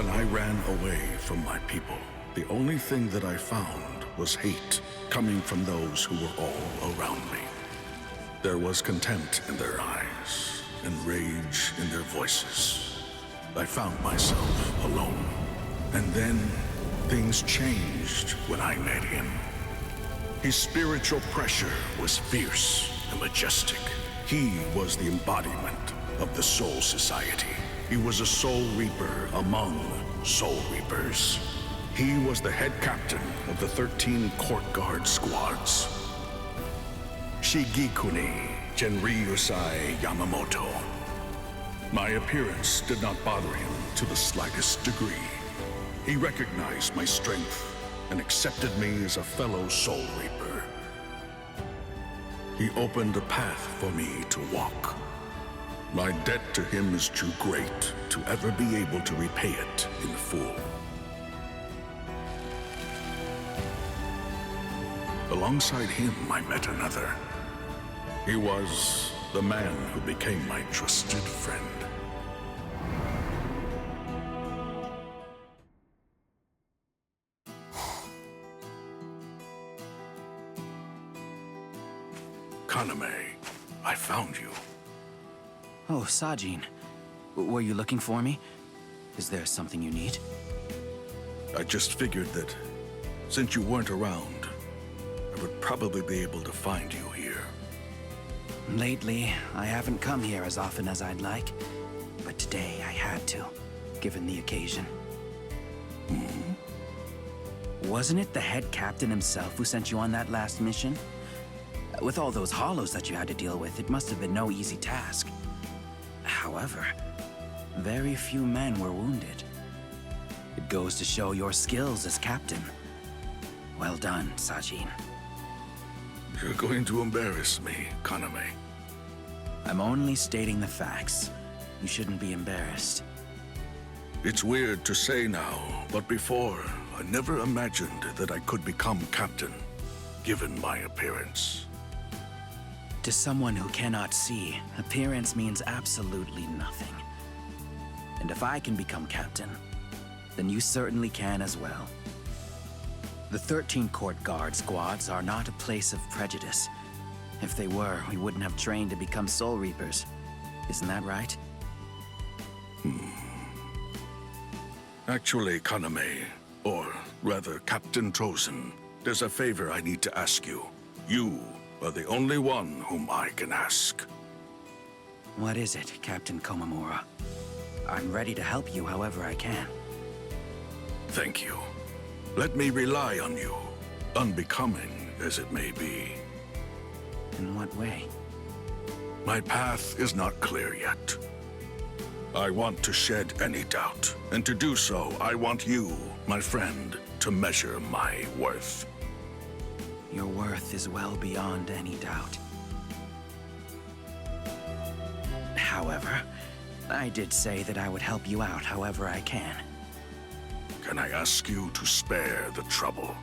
When I ran away from my people, the only thing that I found was hate coming from those who were all around me. There was contempt in their eyes and rage in their voices. I found myself alone. And then things changed when I met him. His spiritual pressure was fierce and majestic. He was the embodiment of the Soul Society. He was a Soul Reaper among Soul Reapers. He was the head captain of the 13 Court Guard squads. Shigekuni Genryusai Yamamoto. My appearance did not bother him to the slightest degree. He recognized my strength and accepted me as a fellow Soul Reaper. He opened a path for me to walk. My debt to him is too great to ever be able to repay it in full. Alongside him, I met another. He was the man who became my trusted friend. Kaname, I found you. Oh, Sajin. Were you looking for me? Is there something you need? I just figured that since you weren't around, I would probably be able to find you here. Lately, I haven't come here as often as I'd like, but today I had to, given the occasion. Wasn't it the head captain himself who sent you on that last mission? With all those hollows that you had to deal with, it must have been no easy task. However, very few men were wounded. It goes to show your skills as captain. Well done, Sajin. You're going to embarrass me, Kaname. I'm only stating the facts. You shouldn't be embarrassed. It's weird to say now, but before, I never imagined that I could become captain, given my appearance. To someone who cannot see, appearance means absolutely nothing. And if I can become captain, then you certainly can as well. The 13 Court Guard squads are not a place of prejudice. If they were, we wouldn't have trained to become Soul Reapers. Isn't that right? Actually, Kaname, or rather Captain Trozen, there's a favor I need to ask you. You are the only one whom I can ask. What is it, Captain Komamura? I'm ready to help you however I can. Thank you. Let me rely on you, unbecoming as it may be. In what way? My path is not clear yet. I want to shed any doubt, and to do so, I want you, my friend, to measure my worth. Your worth is well beyond any doubt. However, I did say that I would help you out however I can. Can I ask you to spare the trouble?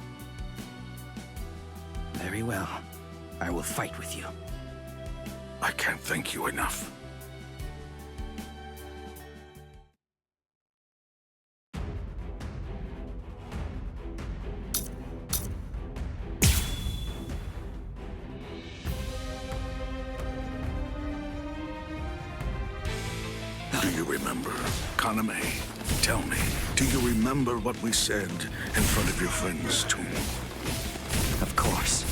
Very well. I will fight with you. I can't thank you enough. Do you remember, Kaname? Tell me, do you remember what we said in front of your friend's tomb? Of course.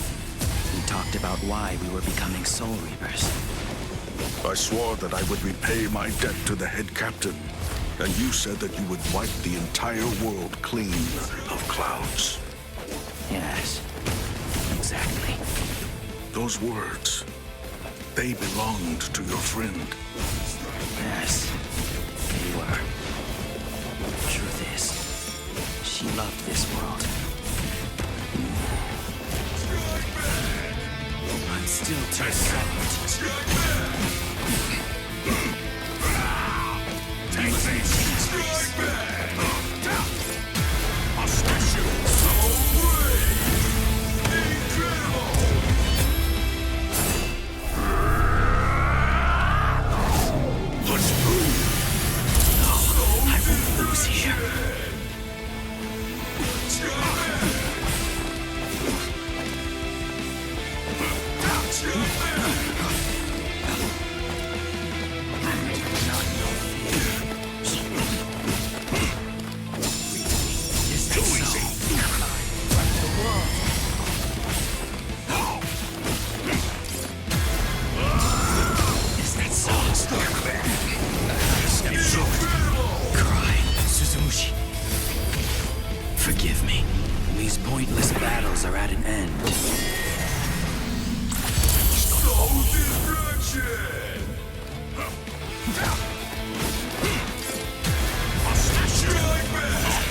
We talked about why we were becoming Soul Reapers. I swore that I would repay my debt to the head captain, and you said that you would wipe the entire world clean of clouds. Yes, exactly. Those words, they belonged to your friend. Yes, they were. Truth is, she loved this world. I'm still too soft. Take this! Strike back! I'll smash you! I won't lose here. These pointless battles are at an end. No distraction! Strike back!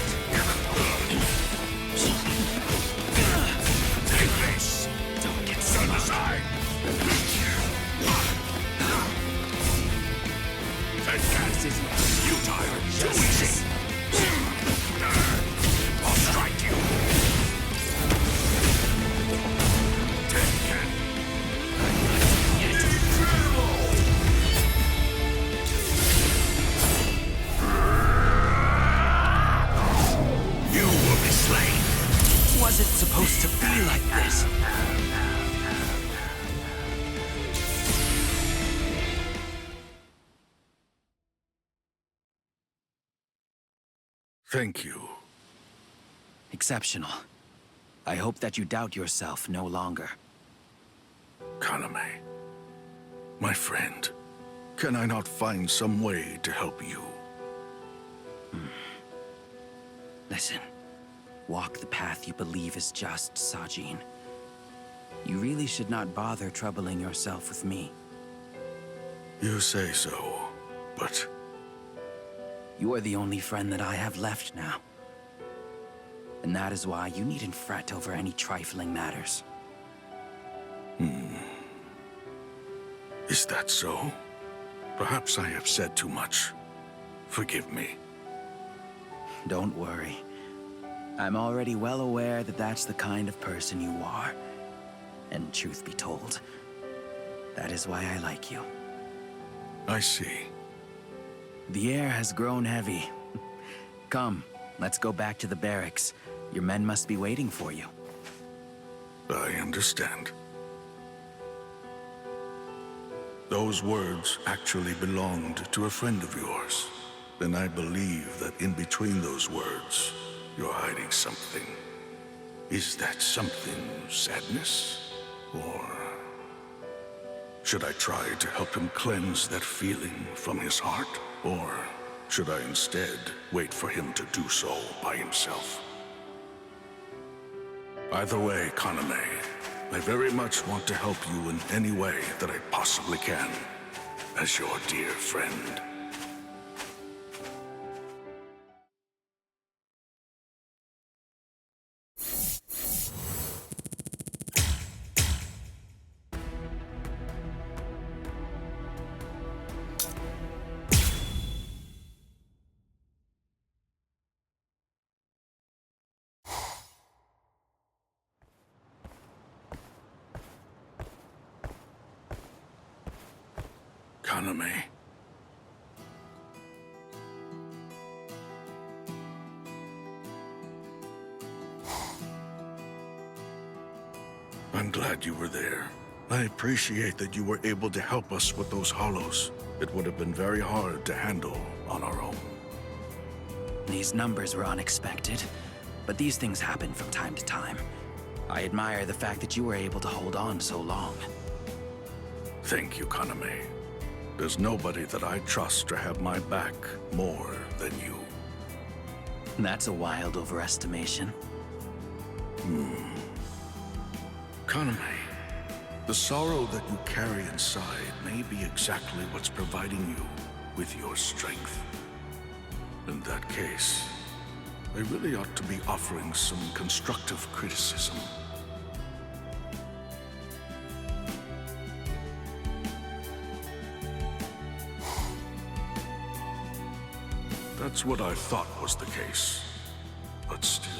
Take this! Don't get Stand smart. aside! Take that! This isn't Futile! Too easy! I'll strike you! Take it! Incredible! You will be slain! Was it supposed to be like this? Thank you. Exceptional. I hope that you doubt yourself no longer. Kaname, my friend, can I not find some way to help you? Listen, walk the path you believe is just, Sajin. You really should not bother troubling yourself with me. You say so, but You are the only friend that I have left now. And that is why you needn't fret over any trifling matters. is that so? Perhaps I have said too much. Forgive me. Don't worry. I'm already well aware that that's the kind of person you are. And truth be told, that is why I like you. I see. The air has grown heavy. Come, let's go back to the barracks. Your men must be waiting for you. I understand. Those words actually belonged to a friend of yours. Then I believe that in between those words, you're hiding something. Is that something sadness? Or should I try to help him cleanse that feeling from his heart? Or should I instead wait for him to do so by himself? Either way, Kaname, I very much want to help you in any way that I possibly can, as your dear friend. Kaname. I'm glad you were there. I appreciate that you were able to help us with those hollows. It would have been very hard to handle on our own. These numbers were unexpected, but these things happen from time to time. I admire the fact that you were able to hold on so long. Thank you, Kaname. There's nobody that I trust to have my back more than you. That's a wild overestimation. Kaname, the sorrow that you carry inside may be exactly what's providing you with your strength. In that case, I really ought to be offering some constructive criticism. That's what I thought was the case, but still.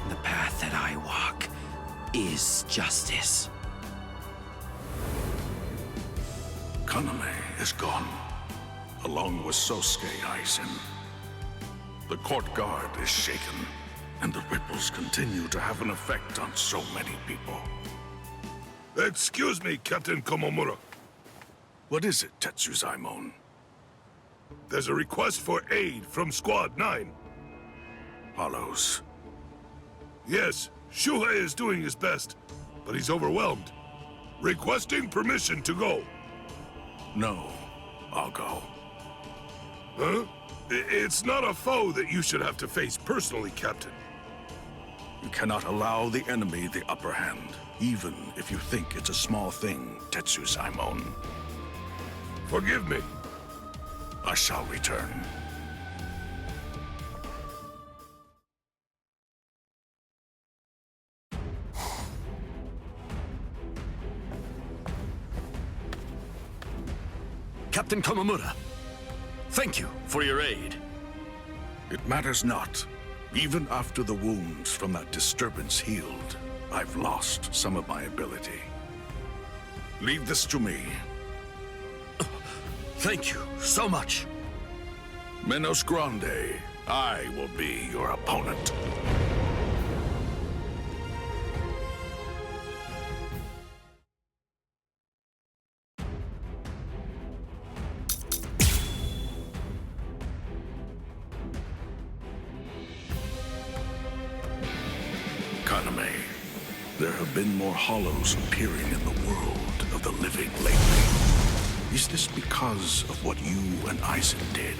The path that I walk is justice. Kaname is gone, along with Sosuke Aizen. The court guard is shaken, and the ripples continue to have an effect on so many people. Excuse me, Captain Komamura. What is it, Tetsuzaimon? There's a request for aid from Squad 9. Hollows. Yes, Shuhei is doing his best, but he's overwhelmed. Requesting permission to go. No, I'll go. Huh? It's not a foe that you should have to face personally, Captain. You cannot allow the enemy the upper hand, even if you think it's a small thing, Tetsu Simon. Forgive me. I shall return. Captain Komamura, thank you for your aid. It matters not. Even after the wounds from that disturbance healed, I've lost some of my ability. Leave this to me. Thank you so much. Menos Grande, I will be your opponent. Kaname, there have been more hollows appearing in the world of the living lately. Is this because of what you and Aizen did?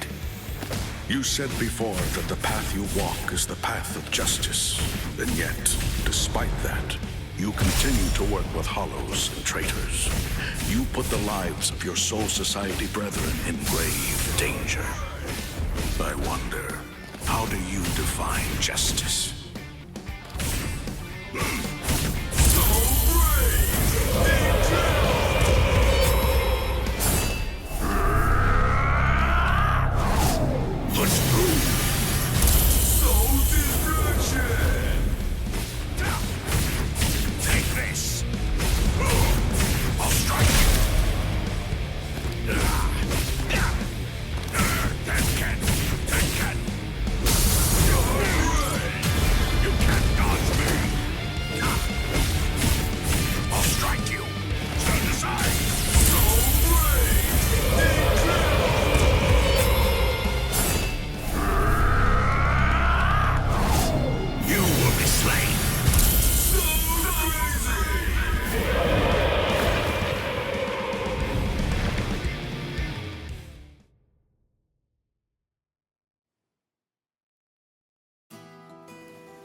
You said before that the path you walk is the path of justice. And yet, despite that, you continue to work with hollows and traitors. You put the lives of your Soul Society brethren in grave danger. I wonder, how do you define justice?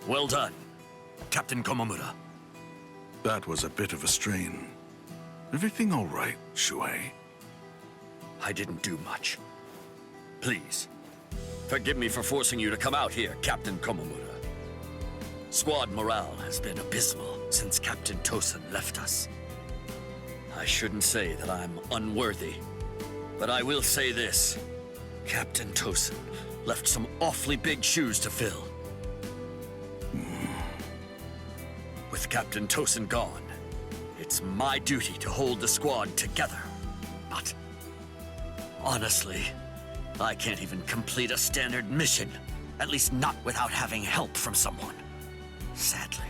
Well done, Captain Komamura. That was a bit of a strain. Everything all right, Shuhei? I didn't do much. Please, forgive me for forcing you to come out here, Captain Komamura. Squad morale has been abysmal since Captain Tosin left us. I shouldn't say that I'm unworthy, but I will say this. Captain Tosin left some awfully big shoes to fill. With Captain Tosin gone, it's my duty to hold the squad together. But honestly, I can't even complete a standard mission, at least not without having help from someone. Sadly,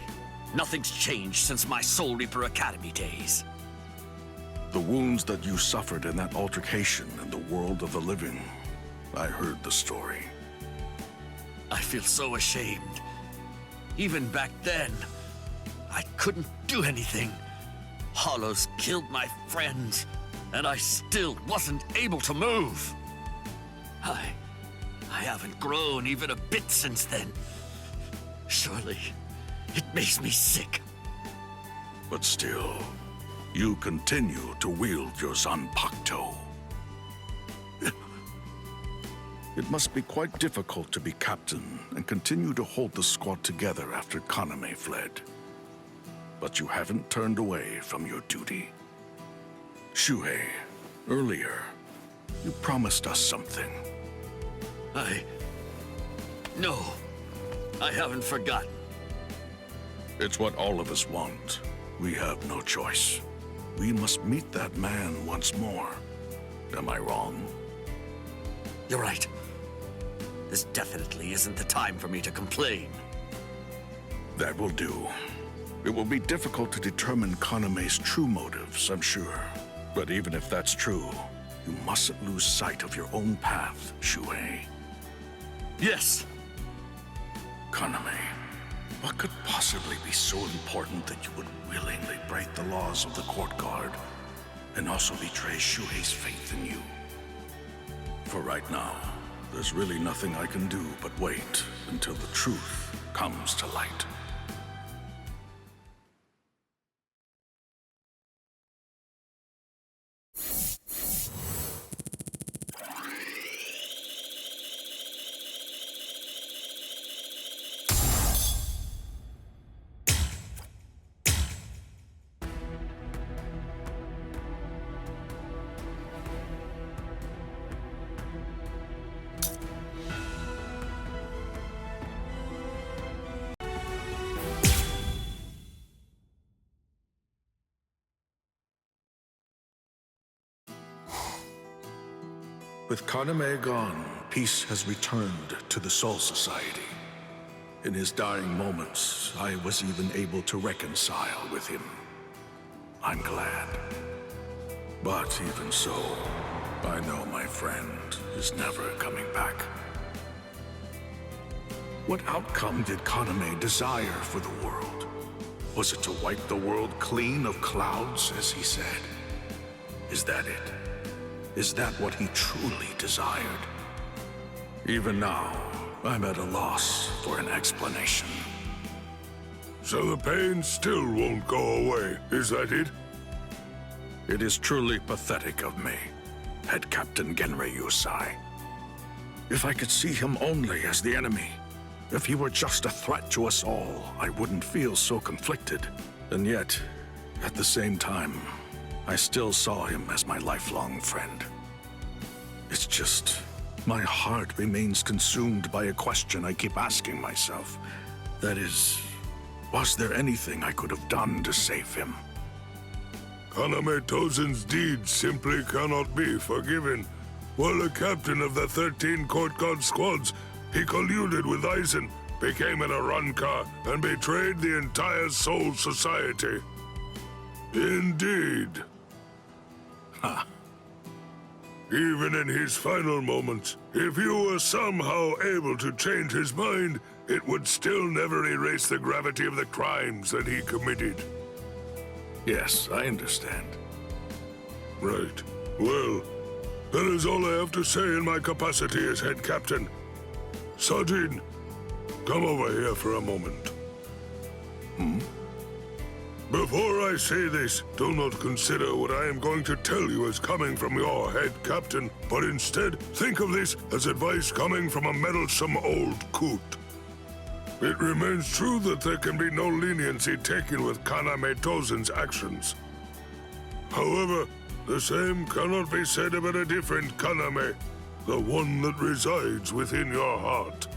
nothing's changed since my Soul Reaper Academy days. The wounds that you suffered in that altercation in the world of the living, I heard the story. I feel so ashamed. Even back then, I couldn't do anything. Hollows killed my friends, and I still wasn't able to move. I haven't grown even a bit since then. Surely, it makes me sick. But still, you continue to wield your Zanpakuto. It must be quite difficult to be captain and continue to hold the squad together after Kaname fled. But you haven't turned away from your duty. Shuhei, earlier, you promised us something. No, I haven't forgotten. It's what all of us want. We have no choice. We must meet that man once more. Am I wrong? You're right. This definitely isn't the time for me to complain. That will do. It will be difficult to determine Kaname's true motives, I'm sure. But even if that's true, you mustn't lose sight of your own path, Shuhei. Yes. Kaname, what could possibly be so important that you would willingly break the laws of the court guard and also betray Shuhei's faith in you? For right now, there's really nothing I can do but wait until the truth comes to light. With Kaname gone, peace has returned to the Soul Society. In his dying moments, I was even able to reconcile with him. I'm glad. But even so, I know my friend is never coming back. What outcome did Kaname desire for the world? Was it to wipe the world clean of clouds, as he said? Is that it? Is that what he truly desired? Even now, I'm at a loss for an explanation. So the pain still won't go away, is that it? It is truly pathetic of me, Head Captain Genrei Yusai. If I could see him only as the enemy, if he were just a threat to us all, I wouldn't feel so conflicted. And yet, at the same time, I still saw him as my lifelong friend. It's just, my heart remains consumed by a question I keep asking myself. That is, was there anything I could have done to save him? Kaname Tozen's deeds simply cannot be forgiven. While a captain of the 13 Court Guard squads, he colluded with Aizen, became an Arrancar, and betrayed the entire Soul Society. Indeed. Huh. Even in his final moments, if you were somehow able to change his mind, it would still never erase the gravity of the crimes that he committed. Yes, I understand. Right. Well, that is all I have to say in my capacity as head captain. Sajin, come over here for a moment. Before I say this, do not consider what I am going to tell you as coming from your head captain, but instead think of this as advice coming from a meddlesome old coot. It remains true that there can be no leniency taken with Kaname Tozen's actions. However, the same cannot be said about a different Kaname, the one that resides within your heart.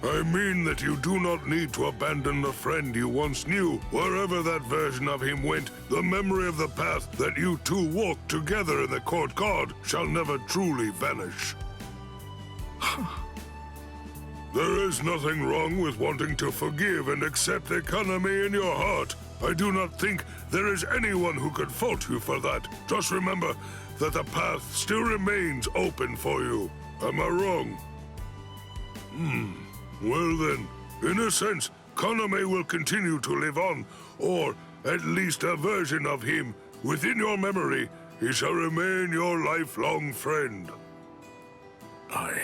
I mean that you do not need to abandon the friend you once knew. Wherever that version of him went, the memory of the path that you two walked together in the Court Guard shall never truly vanish. There is nothing wrong with wanting to forgive and accept the Kaname in your heart. I do not think there is anyone who could fault you for that. Just remember that the path still remains open for you. Am I wrong? Well then, in a sense, Kaname will continue to live on, or at least a version of him. Within your memory, he shall remain your lifelong friend. I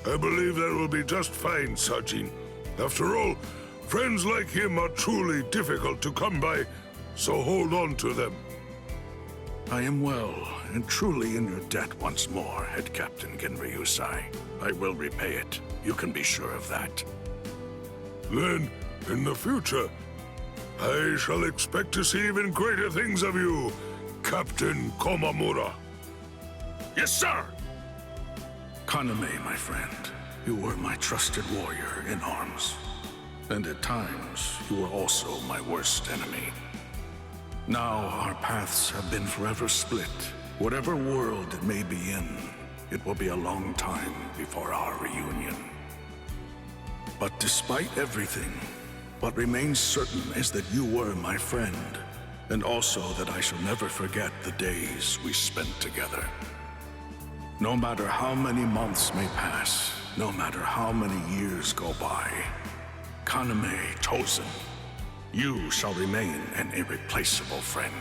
believe that will be just fine, Sajin. After all, friends like him are truly difficult to come by, so hold on to them. I am well and truly in your debt once more, Head Captain Genrei Yusai. I will repay it. You can be sure of that. Then, in the future, I shall expect to see even greater things of you, Captain Komamura. Yes, sir! Kaname, my friend, you were my trusted warrior in arms. And at times, you were also my worst enemy. Now our paths have been forever split. Whatever world it may be in, it will be a long time before our reunion. But despite everything, what remains certain is that you were my friend, and also that I shall never forget the days we spent together. No matter how many months may pass, no matter how many years go by, Kaname Tozen, you shall remain an irreplaceable friend.